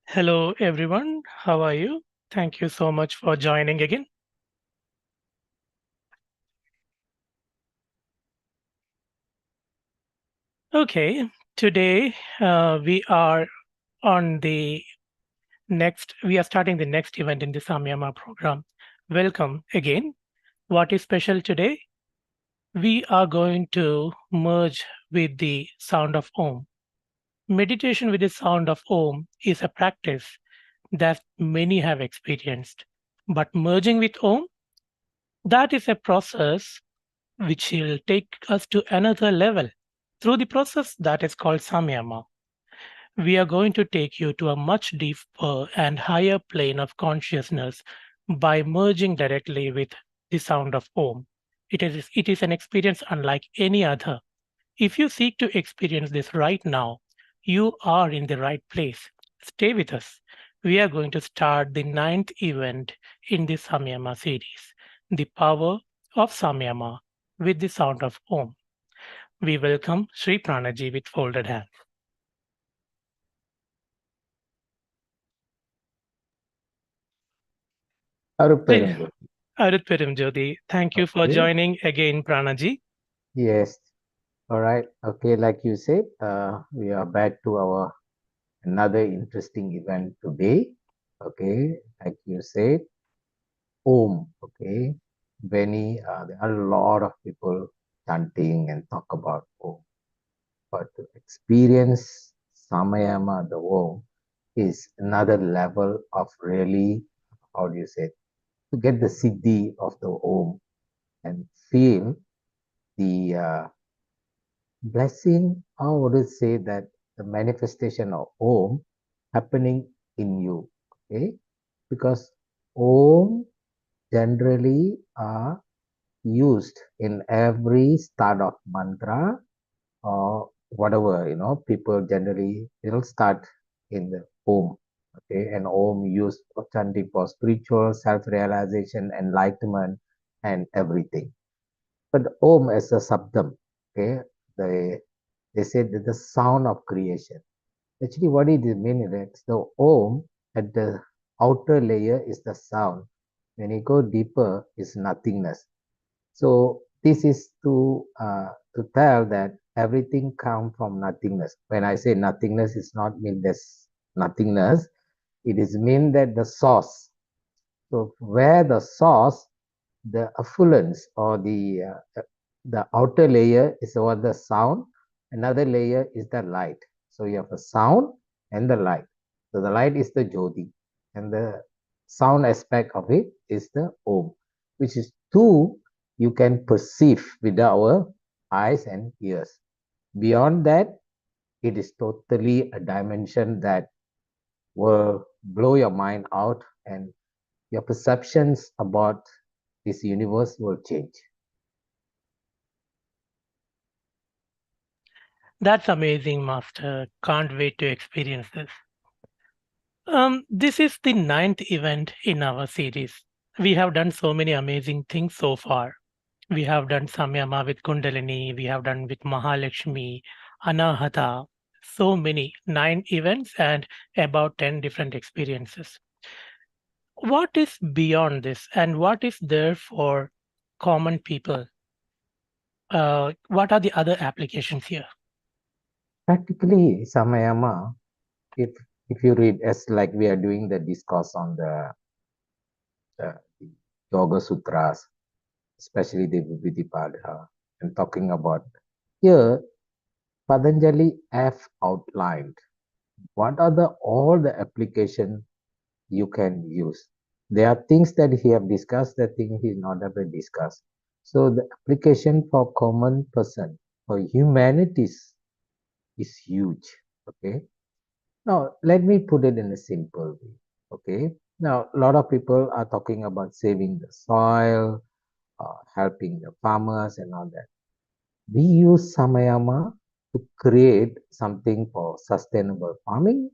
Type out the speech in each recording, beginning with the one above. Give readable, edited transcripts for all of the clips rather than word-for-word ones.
Hello, everyone. How are you? Thank you so much for joining again. Okay, today we are on the we are starting the next event in the Samyama program. Welcome again. What is special today? We are going to merge with the sound of Om. Meditation with the sound of Om is a practice that many have experienced. But merging with Om, that is a process which will take us to another level. Through the process that is called Samyama, we are going to take you to a much deeper and higher plane of consciousness by merging directly with the sound of Om. It is an experience unlike any other. If you seek to experience this right now, you are in the right place. Stay with us. We are going to start the ninth event in the Samyama series, the power of Samyama with the sound of Om. We welcome Sri Pranaji with folded hands. Hey, Aruperum. Arutperum Jyoti, thank you for Okay. joining again, Pranaji. Yes. All right. Okay. Like you said, we are back to our another interesting event today. Okay. Like you said, Om. Okay. There are a lot of people chanting and talk about Om, but to experience Samayama, the Om, is another level of really, how do you say, to get the siddhi of the Om and feel the blessing, I would say that the manifestation of Om happening in you. Okay, because Om generally are used in every start of mantra or whatever, people generally will start in the Om. Okay, and Om used for chanting for spiritual self-realization, enlightenment, and everything. But Om as a sabdam, okay, the they said that the sound of creation. Actually, what it means is the Om at the outer layer is the sound. When you go deeper, is nothingness. So this is to tell that everything comes from nothingness. When I say nothingness, it's not mean there's nothingness. It is mean that the source. So where the source, the affluence or the outer layer is over the sound, another layer is the light. So you have a sound and the light. So the light is the Jyoti, and the sound aspect of it is the Om, which is two you can perceive with our eyes and ears. Beyond that, it is totally a dimension that will blow your mind out, and your perceptions about this universe will change. That's amazing, Master. Can't wait to experience this. This is the ninth event in our series. We have done so many amazing things so far. We have done Samyama with Kundalini, we have done with Mahalakshmi, Anahata, so many, nine events and about 10 different experiences. What is beyond this and what is there for common people? What are the other applications here? Practically, Samayama, if if you read as like we are doing the discourse on the Yoga Sutras, especially the Vividipada, and talking about here, Patanjali have outlined what are the all the application you can use. There are things that he have discussed, the thing he not ever discussed. So the application for common person, for humanities is huge. Okay. Now, let me put it in a simple way. Okay. Now, a lot of people are talking about saving the soil, helping the farmers, and all that. We use Samayama to create something for sustainable farming,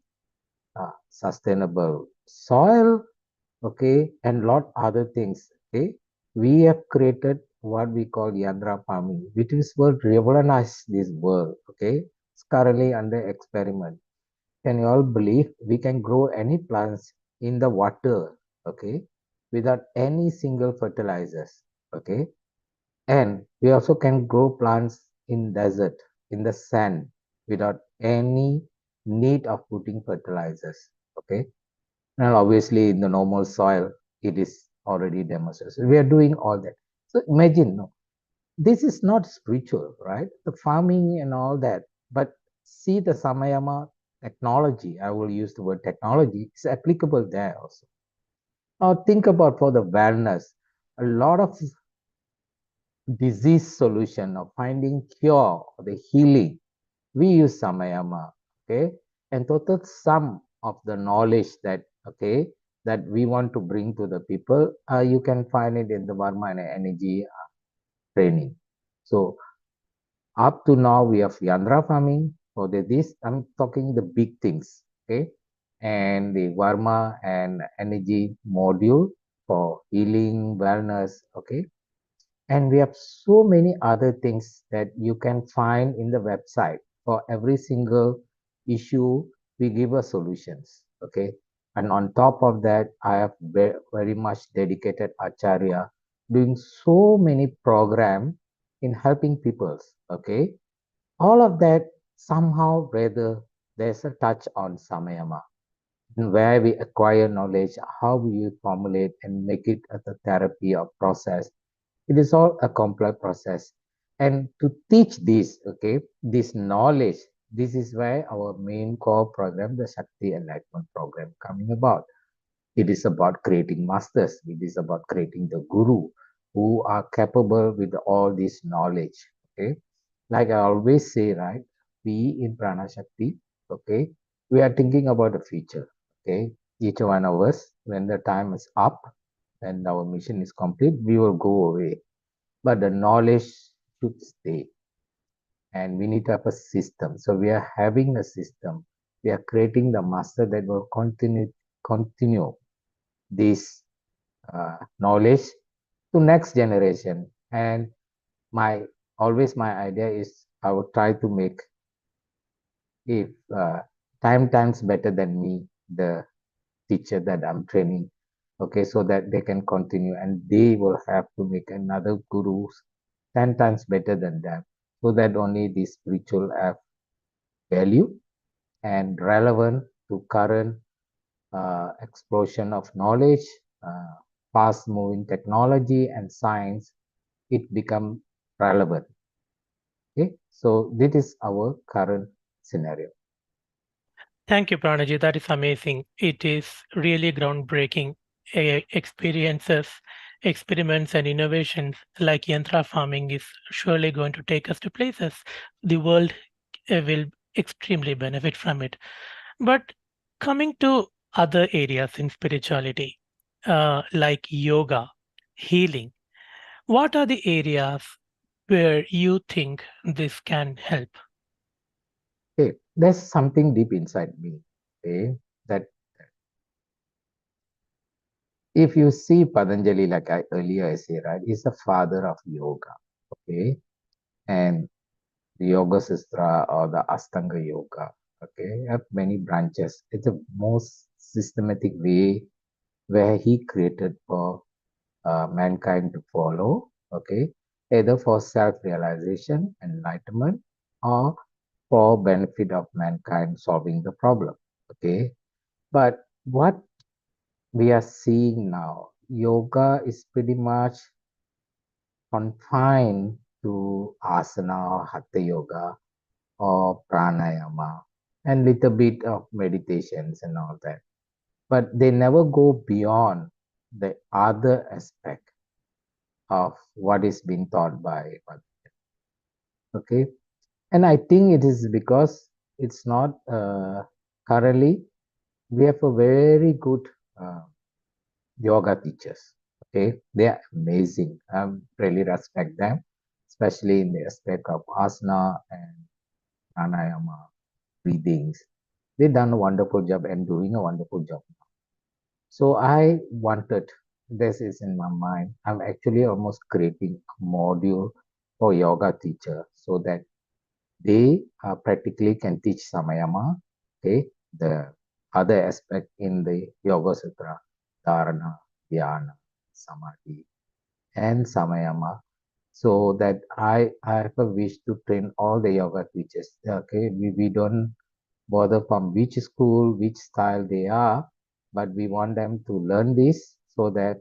sustainable soil, okay, and lot other things. Okay. We have created what we call Yandra farming, which is will revolutionize this world. Okay. It's currently under experiment. Can you all believe we can grow any plants in the water, okay, without any single fertilizers, okay? And we also can grow plants in desert, in the sand, without any need of putting fertilizers, okay? And obviously in the normal soil, it is already demonstrated. So we are doing all that. So imagine, no, this is not spiritual, right? The farming and all that. But see the Samayama technology, I will use the word technology, is applicable there also. Now think about for the wellness, a lot of disease solution or finding cure or the healing, we use Samayama, okay? And total sum of the knowledge that, okay, that we want to bring to the people, you can find it in the Varma and energy training. So up to now, we have Yandra farming. For this, I'm talking the big things, okay? And the Varma and energy module for healing, wellness, okay? And we have so many other things that you can find in the website. For every single issue, we give us solutions, okay? And on top of that, I have very much dedicated Acharya doing so many program in helping people, okay? All of that somehow, whether there's a touch on Samayama, where we acquire knowledge, how we formulate and make it as a therapy or process. It is all a complex process. And to teach this, okay, this knowledge, this is where our main core program, the Shakti Enlightenment program, coming about. It is about creating masters. It is about creating the guru who are capable with all this knowledge. Okay. Like I always say, right? We in Pranashakti, okay, we are thinking about the future. Okay. Each one of us, when the time is up and our mission is complete, we will go away. But the knowledge should stay. And we need to have a system. So we are having a system. We are creating the master that will continue this knowledge to next generation. And my always my idea is I would try to make if times better than me, the teacher that I'm training, okay, so that they can continue and they will have to make another gurus 10 times better than them, so that only the spiritual have value and relevant to current explosion of knowledge, uh, fast moving technology and science, it become relevant. Okay, so this is our current scenario. Thank you, Pranaji. That is amazing. It is really groundbreaking experiences, experiments, and innovations like yantra farming is surely going to take us to places the world will extremely benefit from it. But coming to other areas in spirituality, like yoga, healing, what are the areas where you think this can help? Okay, there's something deep inside me. Okay, that if you see Patanjali, like I earlier I say, right, he's the father of yoga. Okay, and the Yoga Sutra or the Astanga Yoga. Okay, have many branches. It's the most systematic way where he created for mankind to follow. Okay, either for self-realization, enlightenment, or for benefit of mankind solving the problem. Okay, but what we are seeing now, yoga is pretty much confined to asana or hatha yoga or pranayama and little bit of meditations and all that. But they never go beyond the other aspect of what is being taught by okay. And I think it is because it's not currently we have a very good uh, yoga teachers. Okay, they are amazing. I really respect them, especially in the aspect of asana and pranayama, breathings. They done a wonderful job and doing a wonderful job. So I wanted, this is in my mind, I'm actually almost creating a module for yoga teacher so that they practically can teach Samayama, okay, the other aspect in the Yoga Sutra, Dharana, Dhyana, Samadhi, and Samayama. So that I have a wish to train all the yoga teachers. Okay, we don't bother from which school, which style they are, but we want them to learn this so that,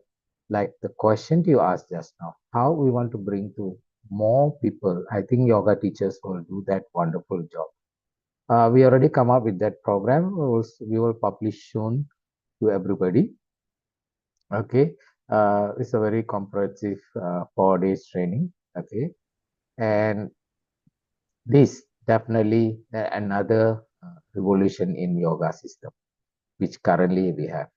like the question you asked just now, how we want to bring to more people. I think yoga teachers will do that wonderful job. We already come up with that program. We will publish soon to everybody. Okay, it's a very comprehensive 4 days training. Okay, and this definitely another revolution in yoga system, which currently we have.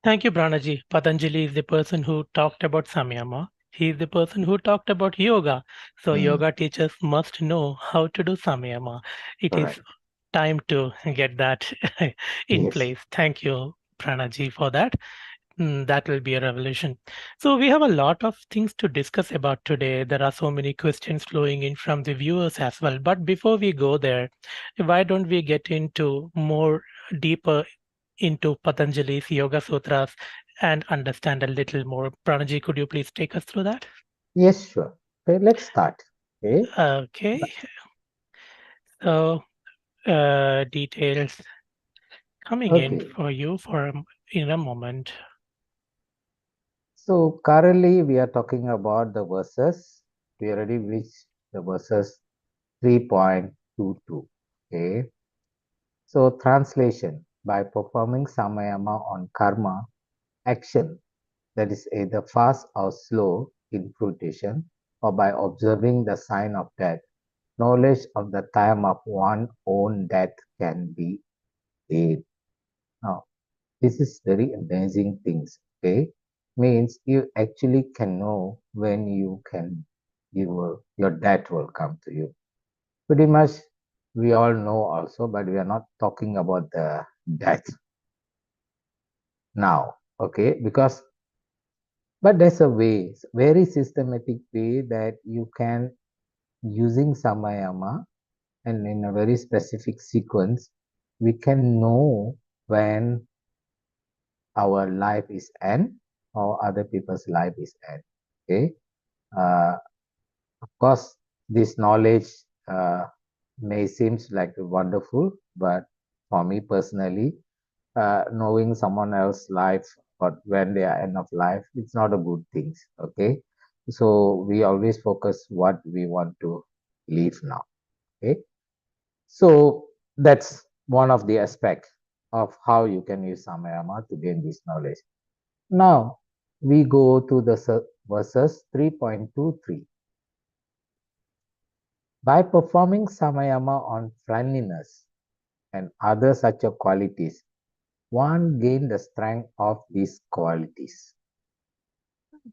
Thank you, Pranaji. Patanjali is the person who talked about Samyama. He is the person who talked about yoga. So Mm, yoga teachers must know how to do Samyama. It is correct. time to get that in Yes. place. Thank you, Pranaji, for that. That will be a revolution. So we have a lot of things to discuss about today. There are so many questions flowing in from the viewers as well. But before we go there, why don't we get into more deeper into Patanjali's Yoga Sutras and understand a little more? Pranaji, could you please take us through that? Yes, sure. Okay, let's start. Okay. Okay. So details coming in Okay. for you for in a moment. So currently we are talking about the verses. We already reached the verses 3.22. Okay. So translation, by performing samayama on karma action, that is either fast or slow in fruition, or by observing the sign of death, knowledge of the time of one's own death can be attained. Now, this is very amazing things. Okay, means you actually can know when your death will come to you. Pretty much, we all know also, but we are not talking about the death now. Okay, because but there's a way, very systematic way that you can using samayama and in a very specific sequence, we can know when our life is end or other people's life is end. Okay. Uh, of course, this knowledge uh, may seems like wonderful, but for me personally, knowing someone else's life or when they are end of life, it's not a good thing. Okay. So we always focus what we want to live now. Okay. So that's one of the aspects of how you can use samayama to gain this knowledge. Now we go to the verses 3.23. By performing samayama on friendliness and other such a qualities, one gain the strength of these qualities.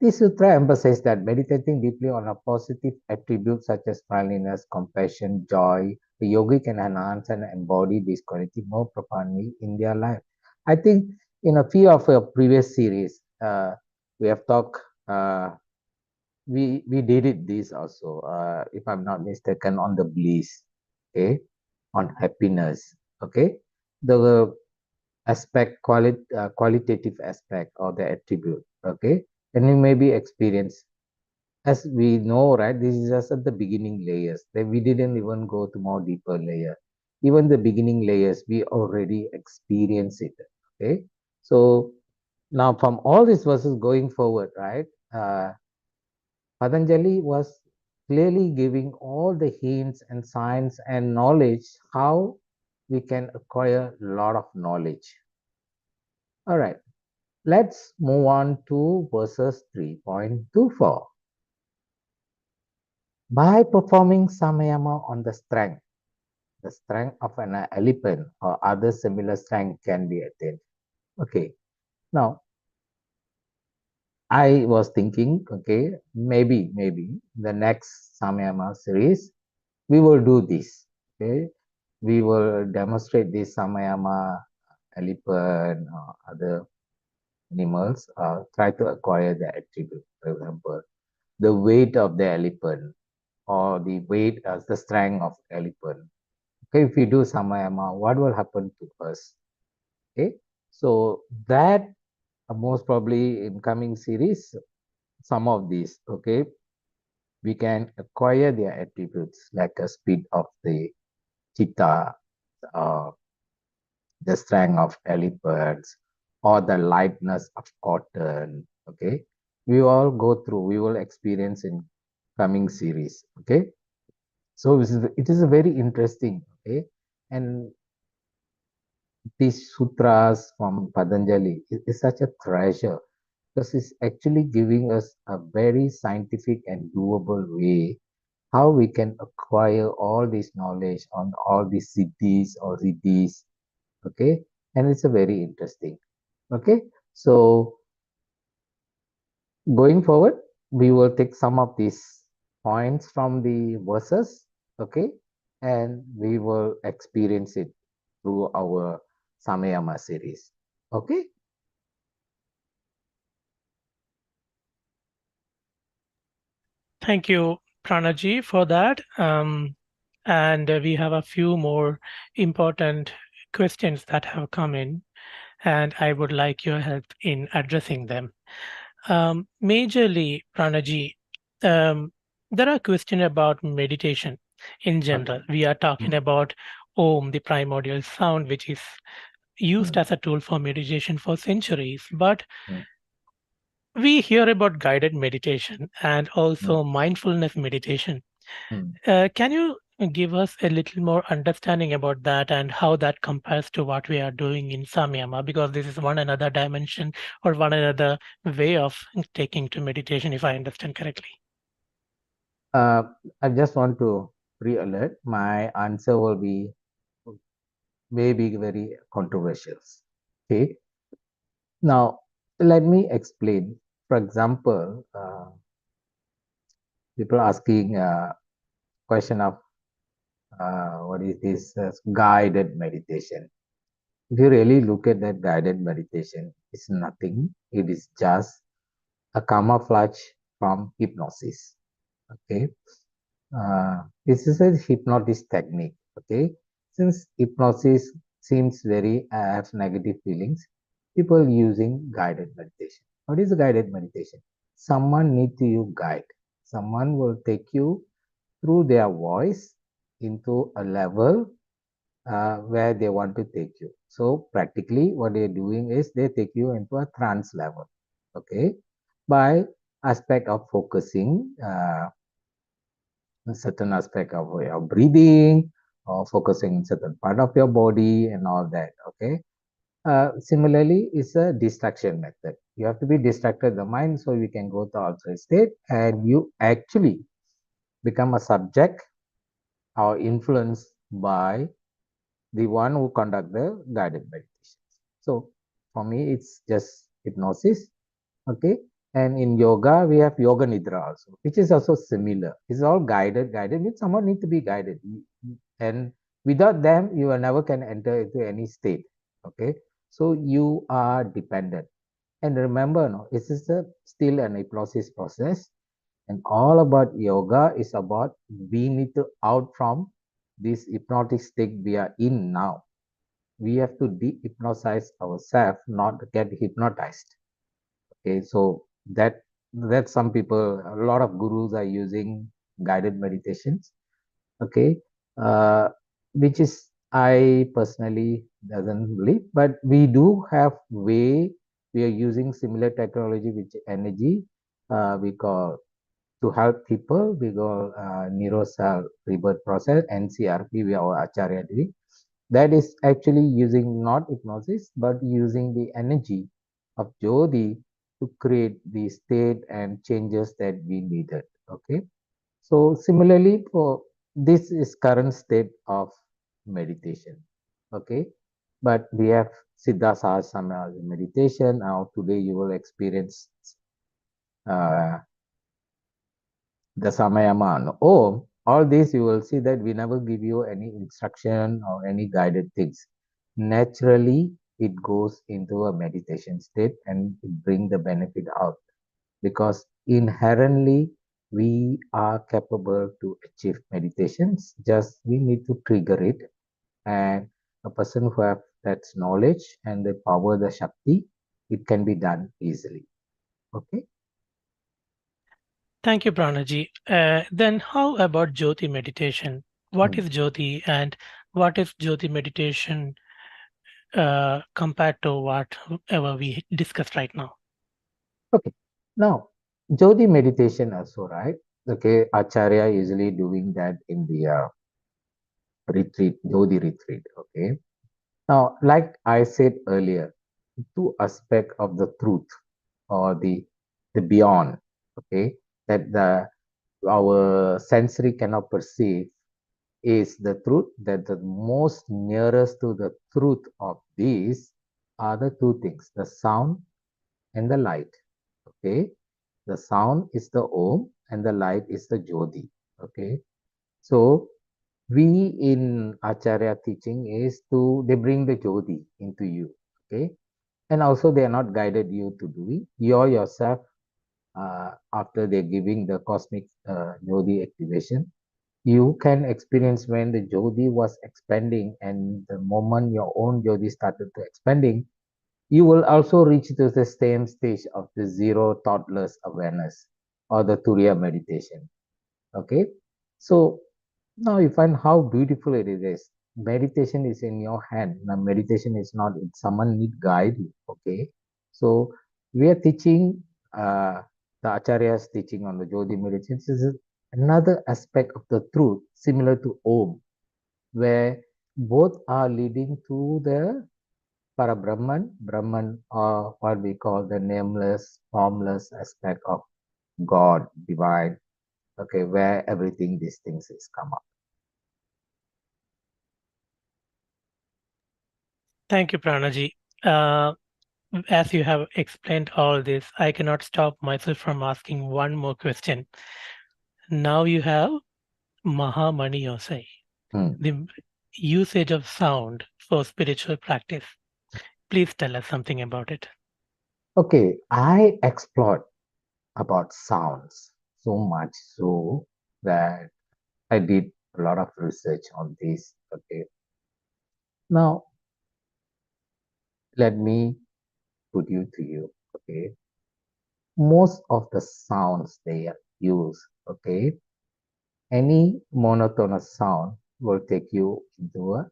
This sutra emphasizes that meditating deeply on a positive attribute such as friendliness, compassion, joy, the yogi can enhance and embody these qualities more profoundly in their life. I think in a few of our previous series, we have talked, we did it this also, if I'm not mistaken, on the bliss, okay, on happiness, okay, the qualitative aspect or the attribute, okay, and you may be experienced. As we know, right, this is just at the beginning layers. That we didn't even go to more deeper layer. Even the beginning layers, we already experience it. Okay, so now from all these verses going forward, right, Patanjali was clearly giving all the hints and signs and knowledge how we can acquire a lot of knowledge. All right, let's move on to verses 3.24. By performing samayama on the strength of an elephant or other similar strength can be attained. Okay, now I was thinking, okay, maybe the next samayama series we will do this. Okay, we will demonstrate this samayama elephant or other animals, try to acquire the attribute. For example, the weight of the elephant or the weight as the strength of elephant. Okay, if we do Samayama, what will happen to us? Okay, so that most probably in coming series, some of these, okay, we can acquire their attributes like a speed of the cheetah, uh, the strength of elephants, or the lightness of cotton. Okay, we all go through, we will experience in coming series. Okay, so it is a very interesting. Okay, and these sutras from Patanjali is such a treasure because it's actually giving us a very scientific and doable way how we can acquire all this knowledge on all these siddhis or riddhis. Okay, and it's a very interesting. Okay, so going forward, we will take some of these points from the verses. Okay, and we will experience it through our Samayama series. Okay. Thank you, Pranaji, for that. And we have a few more important questions that have come in, and I would like your help in addressing them. Majorly, Pranaji, there are questions about meditation in Okay. general. We are talking Mm, about Om, the primordial sound, which is used mm, as a tool for meditation for centuries. But mm, we hear about guided meditation and mm, also mindfulness meditation. mm. Can you give us a little more understanding about that and how that compares to what we are doing in Samyama? Because this is one another dimension or one another way of taking to meditation, if I understand correctly. Uh, I just want to pre-alert. My answer will be maybe very controversial. Okay. Now, let me explain. For example, people asking question of what is this guided meditation. If you really look at that guided meditation, it's nothing. It is just a camouflage from hypnosis. Okay, this is a hypnosis technique. Okay, since hypnosis seems very have negative feelings, people using guided meditation. What is a guided meditation? Someone need to you guide. Someone will take you through their voice into a level where they want to take you. So practically what they're doing is they take you into a trance level. Okay. By aspect of focusing a certain aspect of your breathing or focusing certain part of your body and all that. Okay. Similarly, it's a distraction method. You have to be distracted the mind so you can go to altered state and you actually become a subject or influenced by the one who conduct the guided meditations. So for me, it's just hypnosis. Okay. And in yoga, we have yoga nidra also, which is also similar. It's all guided. Guided means someone need to be guided. And without them, you will never can enter into any state. Okay. So you are dependent. And remember, no, this is still an hypnosis process. And all about yoga is about we need to out from this hypnotic state we are in now. We have to de-hypnotize ourselves, not get hypnotized. Okay, so that some people, a lot of gurus are using guided meditations. Okay, uh, which is I personally doesn't believe, but we do have way we are using similar technology which energy we call to help people. We call neurocell rebirth process NCRP. We are Acharya doing that is actually using not hypnosis but using the energy of Jyoti to create the state and changes that we needed. Okay. So similarly for this is current state of meditation. Okay. But we have Siddha Sahasrama meditation. Now today you will experience uh, the Samayama and Om, all this you will see that we never give you any instruction or any guided things. Naturally, it goes into a meditation state and it bring the benefit out because inherently we are capable to achieve meditations. Just we need to trigger it And a person who have that knowledge and the power, the Shakti, it can be done easily. Okay. Thank you, Pranaji. Then how about Jyoti meditation? What Hmm. is Jyoti and what is Jyoti meditation compared to whatever we discussed right now? Okay. Now, Jyoti meditation also, right? Okay, Acharya usually doing that in the retreat, Jyoti retreat. Okay. Now, like I said earlier, two aspect of the truth or the beyond. Okay, that the our sensory cannot perceive is the truth. That the most nearest to the truth of these are the two things: the sound and the light. Okay, the sound is the Om and the light is the Jyoti. Okay, so we in Acharya teaching is to they bring the Jyoti into you. Okay, and also they are not guided you to do it. You yourself, after they're giving the cosmic Jyoti activation, you can experience when the Jyoti was expanding, and the moment your own Jyoti started to expanding, you will also reach to the same stage of the zero thoughtless awareness or the Turiya meditation. Okay, so now you find how beautiful it is. Meditation is in your hand. Now meditation is not someone need guide you. Okay, so we are teaching the acharyas teaching on the Jyoti meditation. This is another aspect of the truth similar to Om, where both are leading to the Parabrahman, Brahman, or what we call the nameless, formless aspect of God, divine. Okay, where everything these things is come up. Thank you, Pranaji. Uh, as you have explained all this, I cannot stop myself from asking one more question. Now you have Mahamani Yosai, Hmm. the usage of sound for spiritual practice. Please tell us something about it. Okay, I explored about sounds so much so that I did a lot of research on this. Okay, now let me put you to you. Okay, most of the sounds they use. Okay, any monotonous sound will take you into a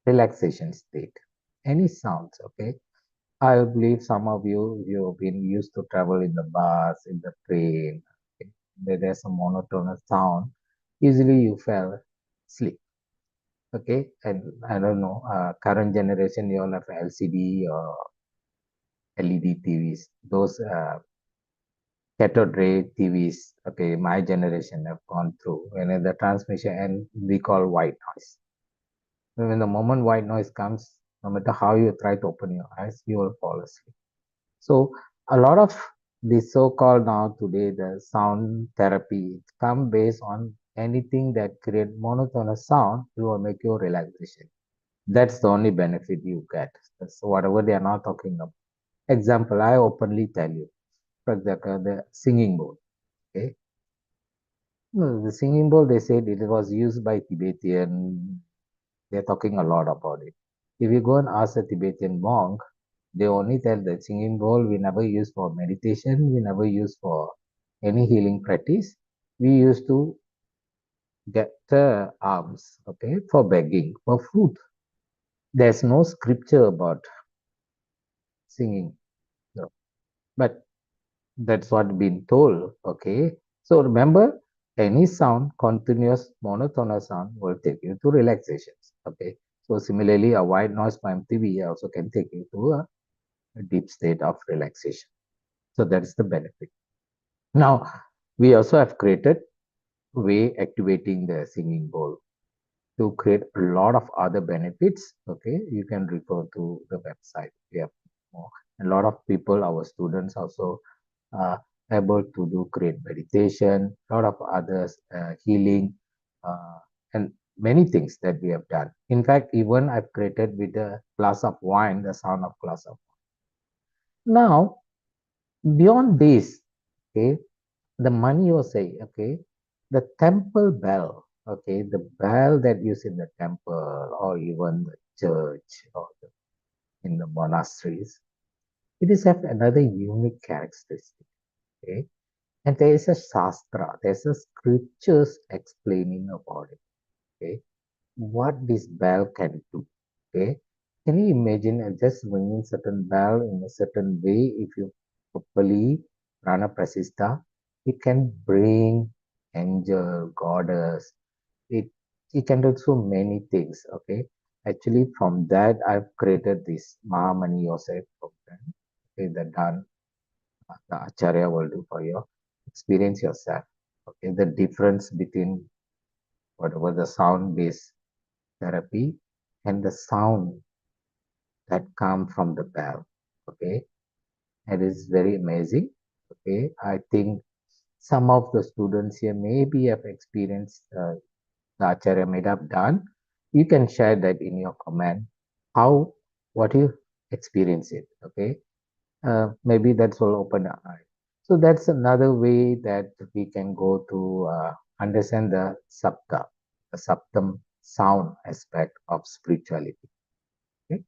relaxation state. Any sounds. Okay, I believe some of you've been used to travel in the bus, in the train. Okay, where there's a monotonous sound. Usually you fell asleep. Okay, and I don't know, current generation you all have LCD or LED TVs. Those cathode ray TVs. Okay, my generation have gone through. When the transmission and we call white noise. When the moment white noise comes, no matter how you try to open your eyes, you will fall asleep. So a lot of the so-called now today the sound therapy come based on anything that create monotonous sound, it will make you relaxation. That's the only benefit you get. So whatever they are not talking about. Example, I openly tell you. For example, the singing bowl. Okay. No, the singing bowl they said it was used by Tibetan. They're talking a lot about it. If you go and ask a Tibetan monk, they only tell that singing bowl we never use for meditation, we never use for any healing practice. We used to get alms, okay, for begging for food. There's no scripture about singing, no. But that's what been told, okay. So remember, any sound, continuous monotonous sound will take you to relaxations, okay. So similarly, a white noise from TV also can take you to a deep state of relaxation. So that is the benefit. Now, we also have created way activating the singing bowl to create a lot of other benefits. Okay, you can refer to the website. We have more. A lot of people, our students also able to do great meditation, a lot of others healing, uh, and many things that we have done. In fact, even I've created with a glass of wine, the sound of glass of wine. Now, beyond this, okay, the money you say, okay, the temple bell. Okay, the bell that used in the temple or even the church or in the monasteries, it is have another unique characteristic. Okay, and there is a shastra, there's a scriptures explaining about it. Okay, what this bell can do. Okay, can you imagine just ringing certain bell in a certain way if you properly prana prasista, it can bring angel, goddess, it it can do so many things. Okay, actually from that I've created this Mahamani Yosef program. Okay, that done the Acharya will do for you. Experience yourself. Okay, the difference between whatever the sound based therapy and the sound that come from the bell. Okay, it is very amazing. Okay, I think some of the students here maybe have experienced the Acharya might have done. You can share that in your comment. How, what you experience it. Okay, maybe that's will open the eye. So that's another way that we can go to understand the Saptam sound aspect of spirituality. Okay?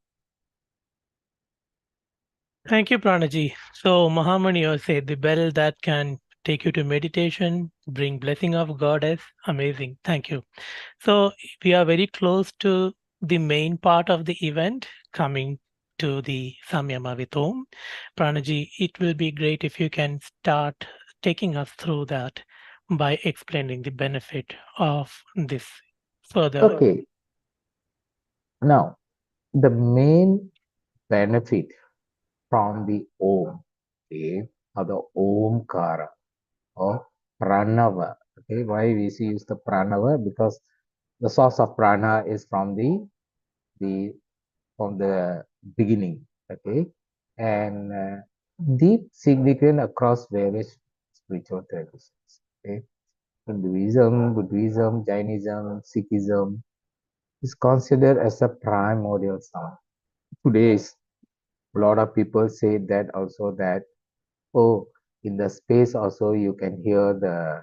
Thank you, Pranaji. So, Mahamani said the bell that can take you to meditation, bring blessing of goddess. Amazing. Thank you. So, we are very close to the main part of the event, coming to the Samyama with Om. Pranaji, it will be great if you can start taking us through that by explaining the benefit of this further. Okay. Now, the main benefit from the Om, okay, or the Omkara or Pranava. Okay, why we use the Pranava? Because the source of prana is the from the beginning. Okay, and deep significant across various spiritual traditions. Okay, Hinduism, Buddhism, Jainism, Sikhism is considered as a primordial sound. Today, a lot of people say that also that oh, in the space also you can hear the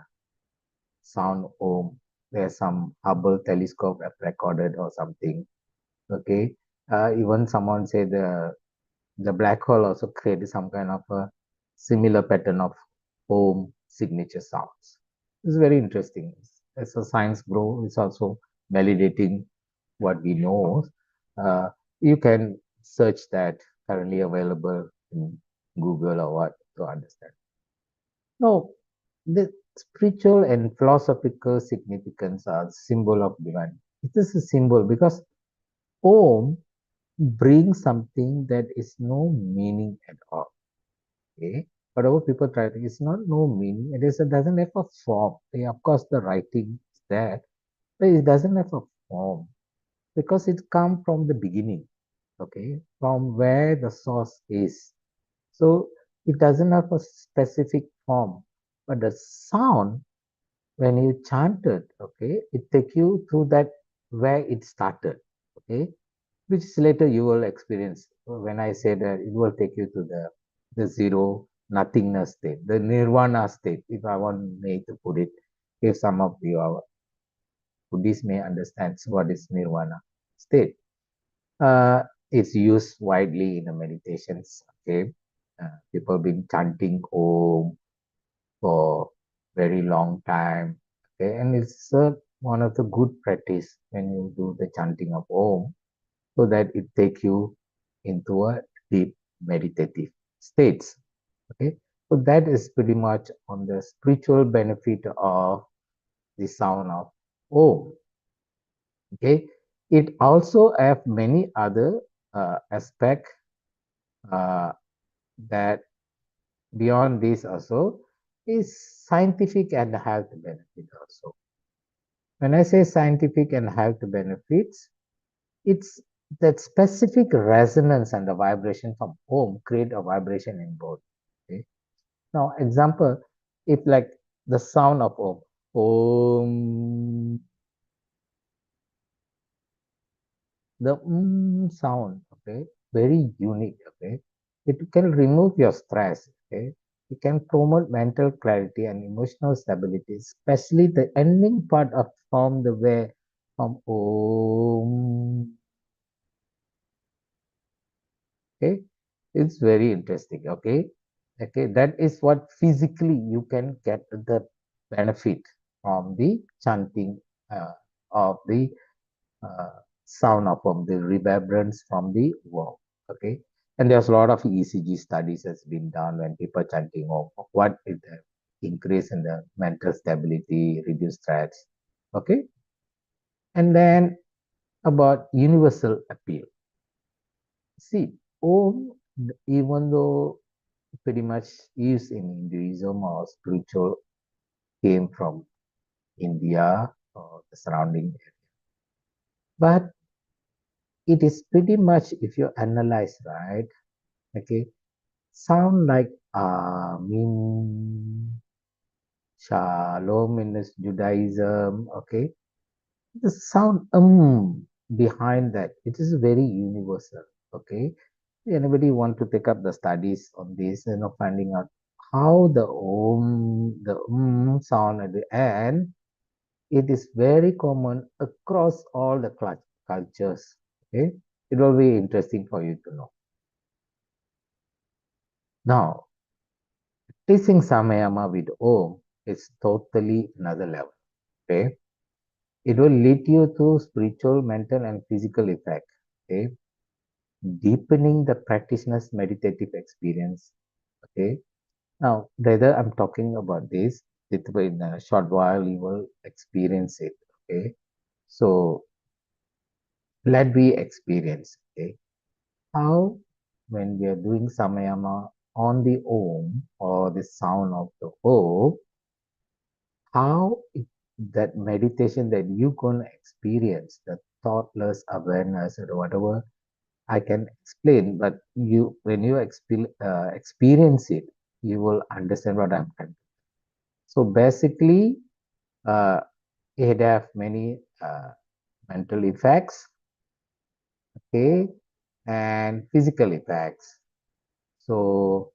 sound Om. There's some Hubble telescope have recorded or something. Okay, even someone say the black hole also created some kind of a similar pattern of Om signature sounds. It's very interesting. As a science grow, it's also validating what we know. Uh, you can search that currently available in Google or what to understand. No, the spiritual and philosophical significance are symbol of divine. It is a symbol because Om brings something that is no meaning at all. Okay, whatever people try to, it's not no meaning. It doesn't have a form. Yeah, of course, the writing is there, but it doesn't have a form because it comes from the beginning. Okay, from where the source is. So it doesn't have a specific form, but the sound when you chant it, okay, it take you to that where it started, okay, which later you will experience. When I say that, it will take you to the zero nothingness state, the nirvana state. If I want me to put it, if some of you are Buddhists may understand what is nirvana state. It's used widely in the meditations. Okay, people been chanting Om for very long time. Okay, and it's one of the good practice when you do the chanting of Om, so that it take you into a deep meditative states. Okay, so that is pretty much on the spiritual benefit of the sound of Om. Okay, it also have many other aspect uh, that beyond this also is scientific and health benefit also. When I say scientific and health benefits, it's that specific resonance and the vibration from Om create a vibration in both. Okay? Now, example, if like the sound of Om, the sound, okay, very unique, okay, it can remove your stress, okay. It can promote mental clarity and emotional stability, especially the ending part of from the way from Om. Okay, it's very interesting. Okay, that is what physically you can get the benefit from the chanting of the uh, sound of from the reverberance from the world. Okay, and there's a lot of ECG studies has been done when people chanting of what is the increase in the mental stability, reduce stress. Okay, and then about universal appeal. See, Om, even though pretty much is in Hinduism or spiritual, came from India or the surrounding area, but it is pretty much if you analyze right, okay, sound like Amin, Shalom in this Judaism, okay. The sound behind that, it is very universal, okay. Anybody want to take up the studies on this, finding out how the sound at the end, it is very common across all the cultures, okay. It will be interesting for you to know. Now, teaching Samayama with Om is totally another level. Okay, it will lead you to spiritual, mental, and physical effect. Okay, deepening the practitioner's meditative experience. Okay, now whether I'm talking about this, in a short while you will experience it. Okay, so let we experience. Okay, how when we are doing Samayama on the Om or the sound of the Om, how that meditation that you gonna experience, the thoughtless awareness or whatever I can explain, but you when you experience it, you will understand what I'm trying. So basically, uh, it have many mental effects, okay, and physical effects. So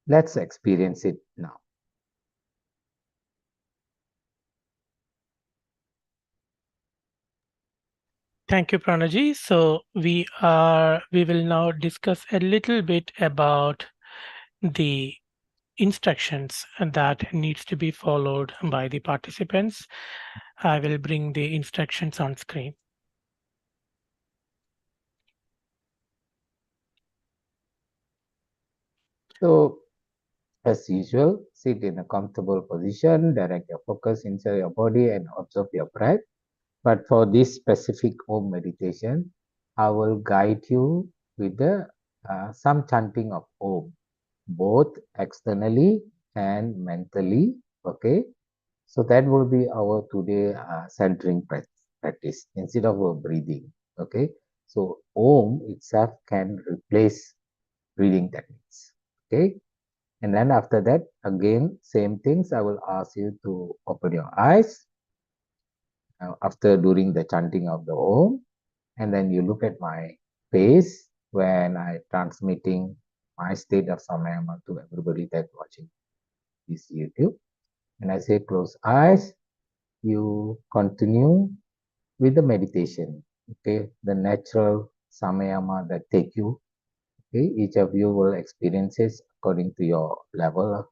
let's experience it now. Thank you, Pranaji. So we will now discuss a little bit about the instructions that needs to be followed by the participants. I will bring the instructions on screen. So as usual, sit in a comfortable position, direct your focus inside your body and observe your breath. But for this specific Om meditation, I will guide you with the some chanting of Om, both externally and mentally. Okay, so that will be our today centering practice instead of breathing. Okay, so Om itself can replace breathing techniques. Okay, and then after that, again, same things. I will ask you to open your eyes after during the chanting of the Om, and then you look at my face when I transmitting my state of Samayama to everybody that watching this YouTube. And I say close eyes, you continue with the meditation. Okay, the natural Samayama that take you. Okay, each of you will experience it according to your level.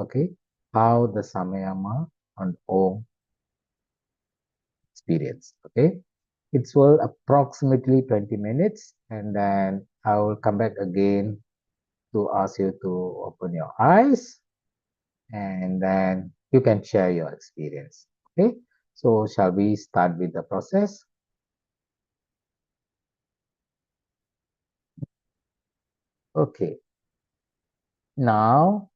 Okay, how the Samayama and Om experience. Okay, it will approximately 20 minutes, and then I will come back again to ask you to open your eyes, and then you can share your experience. Okay, so shall we start with the process? Okay, now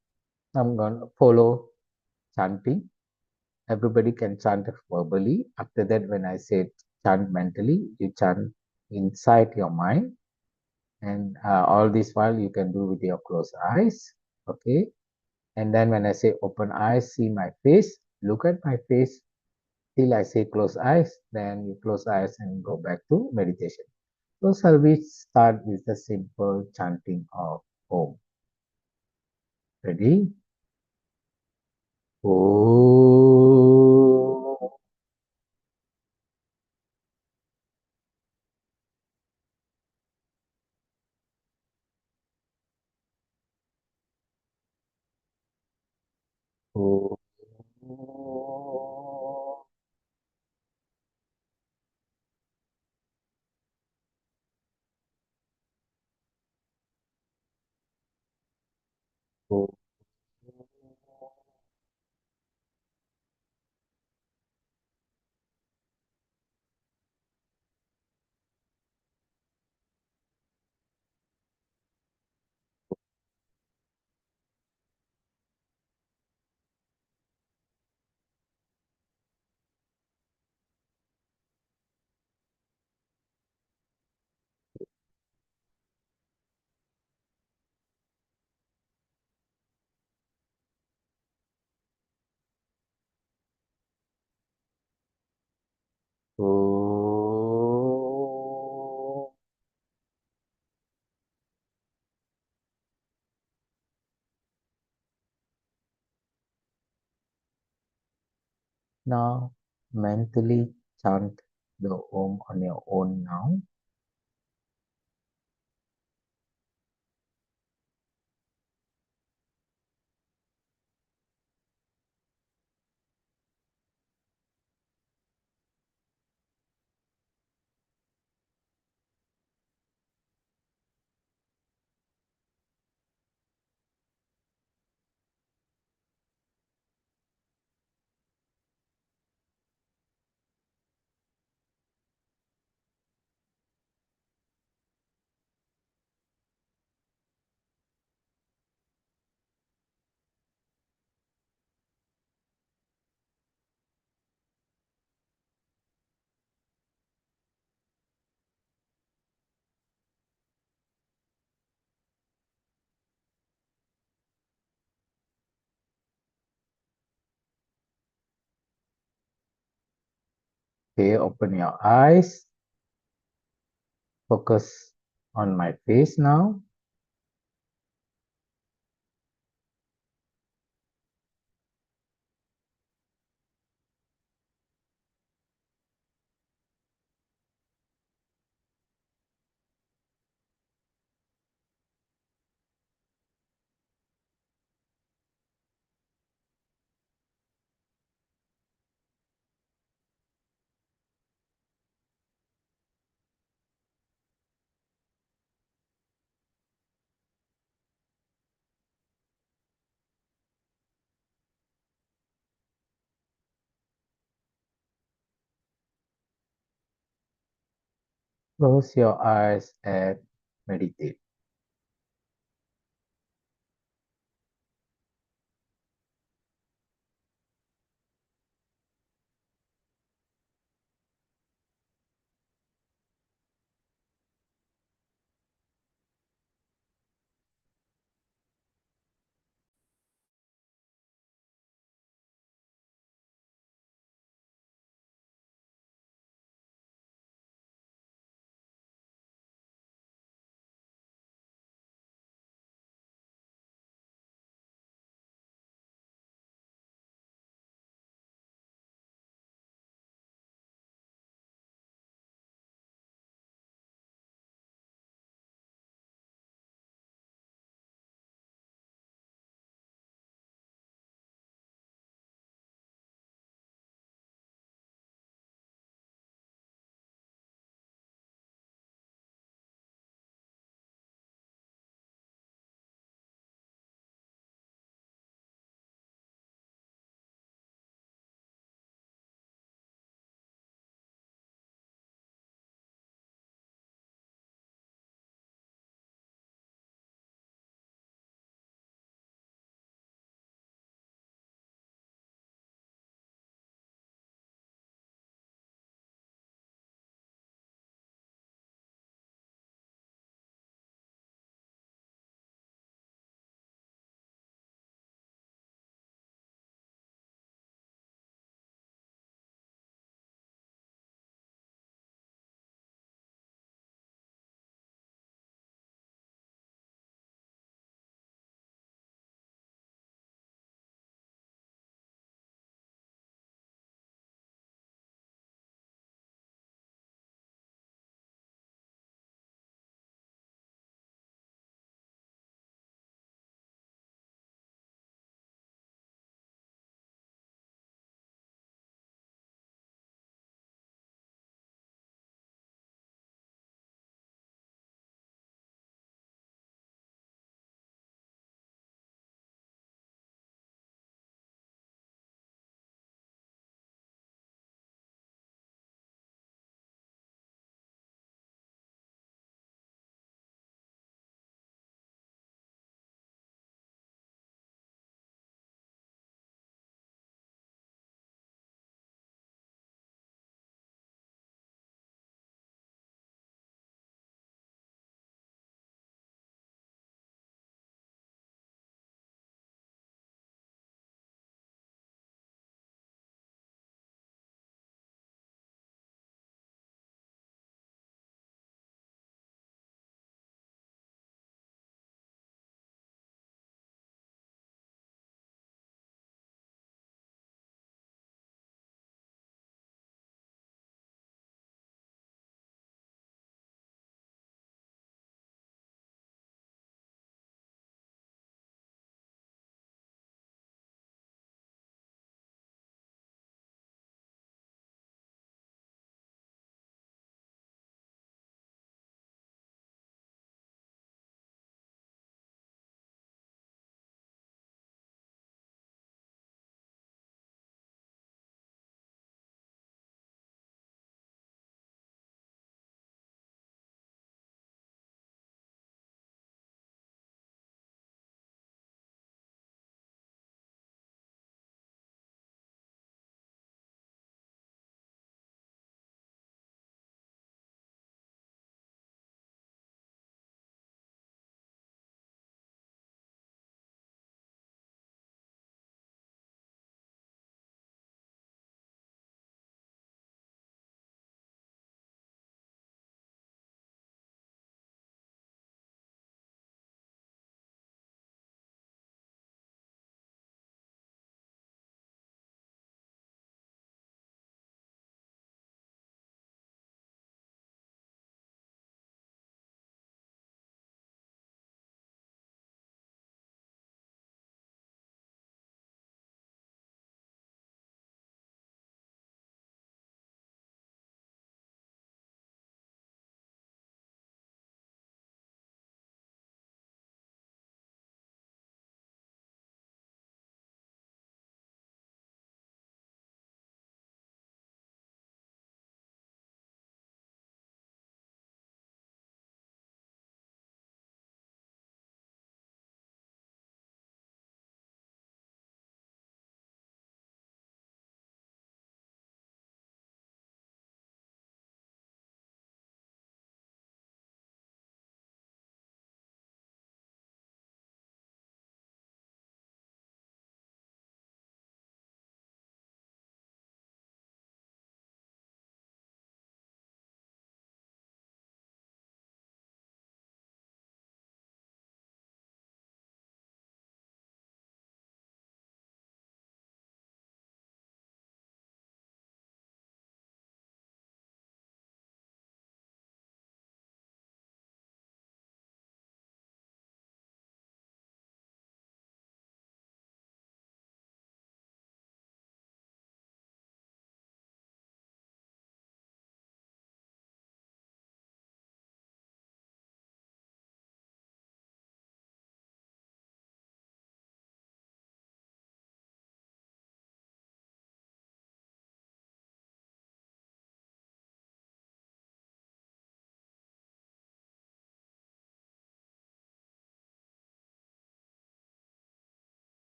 I'm going to follow chanting. Everybody can chant verbally. After that, when I say chant mentally, you chant inside your mind. And all this while you can do with your closed eyes. Okay. And then when I say open eyes, see my face, look at my face till I say close eyes. Then you close eyes and go back to meditation. So shall we start with the simple chanting of Om. Ready? Om. Om. Om. Om. Now, mentally chant the Om on your own now. Okay, open your eyes. Focus on my face now. Close your eyes and meditate.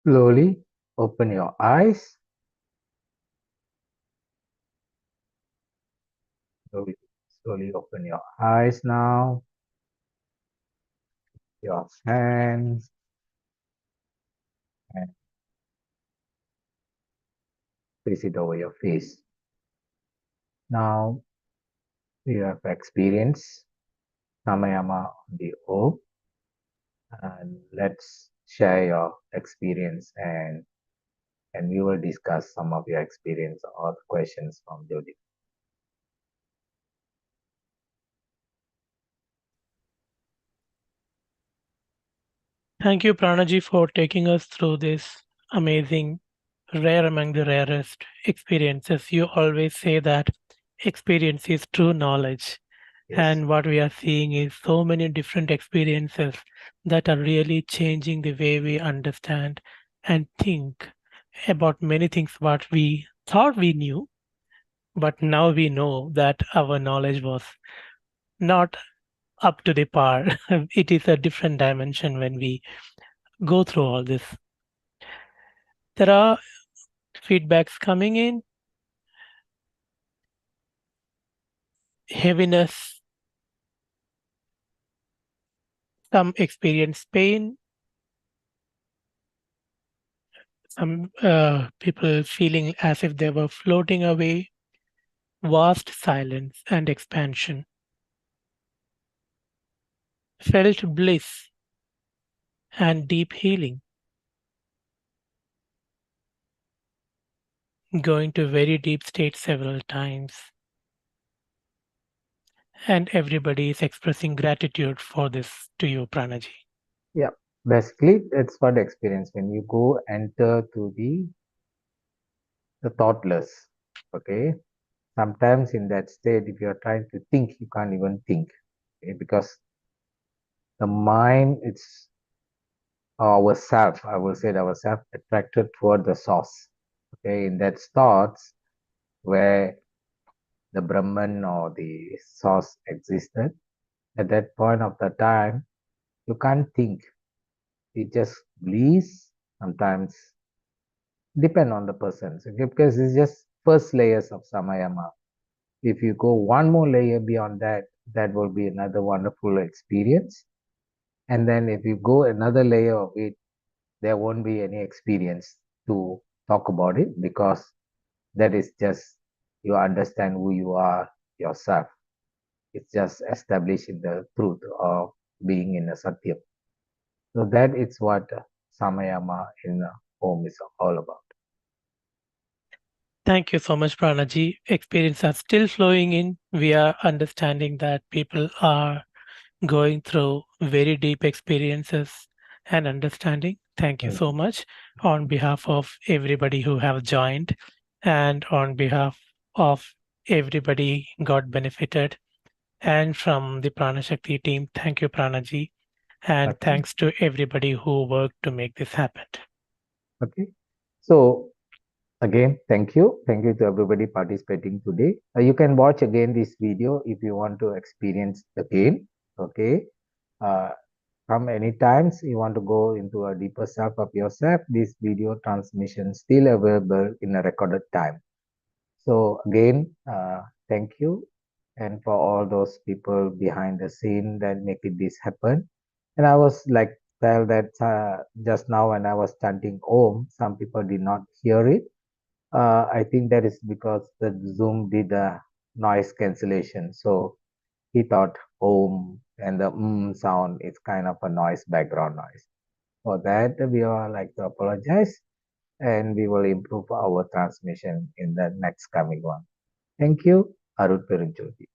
Slowly open your eyes. Slowly, slowly open your eyes now. Your hands and place it over your face. Now you have experienced Samayama on the O, and let's share your experience and we will discuss some of your experience or questions from Jyoti. Thank you, Pranaji, for taking us through this amazing, rare among the rarest experiences. You always say that experience is true knowledge. Yes. And what we are seeing is so many different experiences that are really changing the way we understand and think about many things what we thought we knew, but now we know that our knowledge was not up to the par. It is a different dimension when we go through all this. There are feedbacks coming in, heaviness, some experience pain, some people feeling as if they were floating away, vast silence and expansion, felt bliss and deep healing, going to very deep states several times. And everybody is expressing gratitude for this to you, Pranaji. Yeah. Basically, it's what experience when you go enter to the thoughtless. Okay. Sometimes in that state, if you are trying to think, you can't even think. Okay? Because the mind, it's ourself, I will say ourself attracted toward the source. Okay. In that thoughts where the Brahman or the source existed, at that point of the time, you can't think. It just bleeds. Sometimes depend on the person. So, because it's just first layers of Samayama. If you go one more layer beyond that, that will be another wonderful experience. And then if you go another layer of it, there won't be any experience to talk about it because that is just you understand who you are yourself. It's just establishing the truth of being in a Satyam. So that is what Samayama in home is all about. Thank you so much, Pranaji. Experiences are still flowing in. We are understanding that people are going through very deep experiences and understanding. Thank you so Mm. much on behalf of everybody who have joined and on behalf of everybody got benefited. And from the Pranashakti team, thank you, Pranaji. And Okay. thanks to everybody who worked to make this happen. Okay. So again, thank you. Thank you to everybody participating today. You can watch again this video if you want to experience again. Okay. Uh, from any times you want to go into a deeper self of yourself, this video transmission still available in a recorded time. So again, thank you, and for all those people behind the scene that make it this happen. And I was like, tell that just now when I was chanting Om, some people did not hear it. I think that is because the Zoom did a noise cancellation. So he thought Om and the sound is kind of a noise, background noise. For that, we are like to apologize and we will improve our transmission in the next coming one. Thank you. Arut Perunjoti.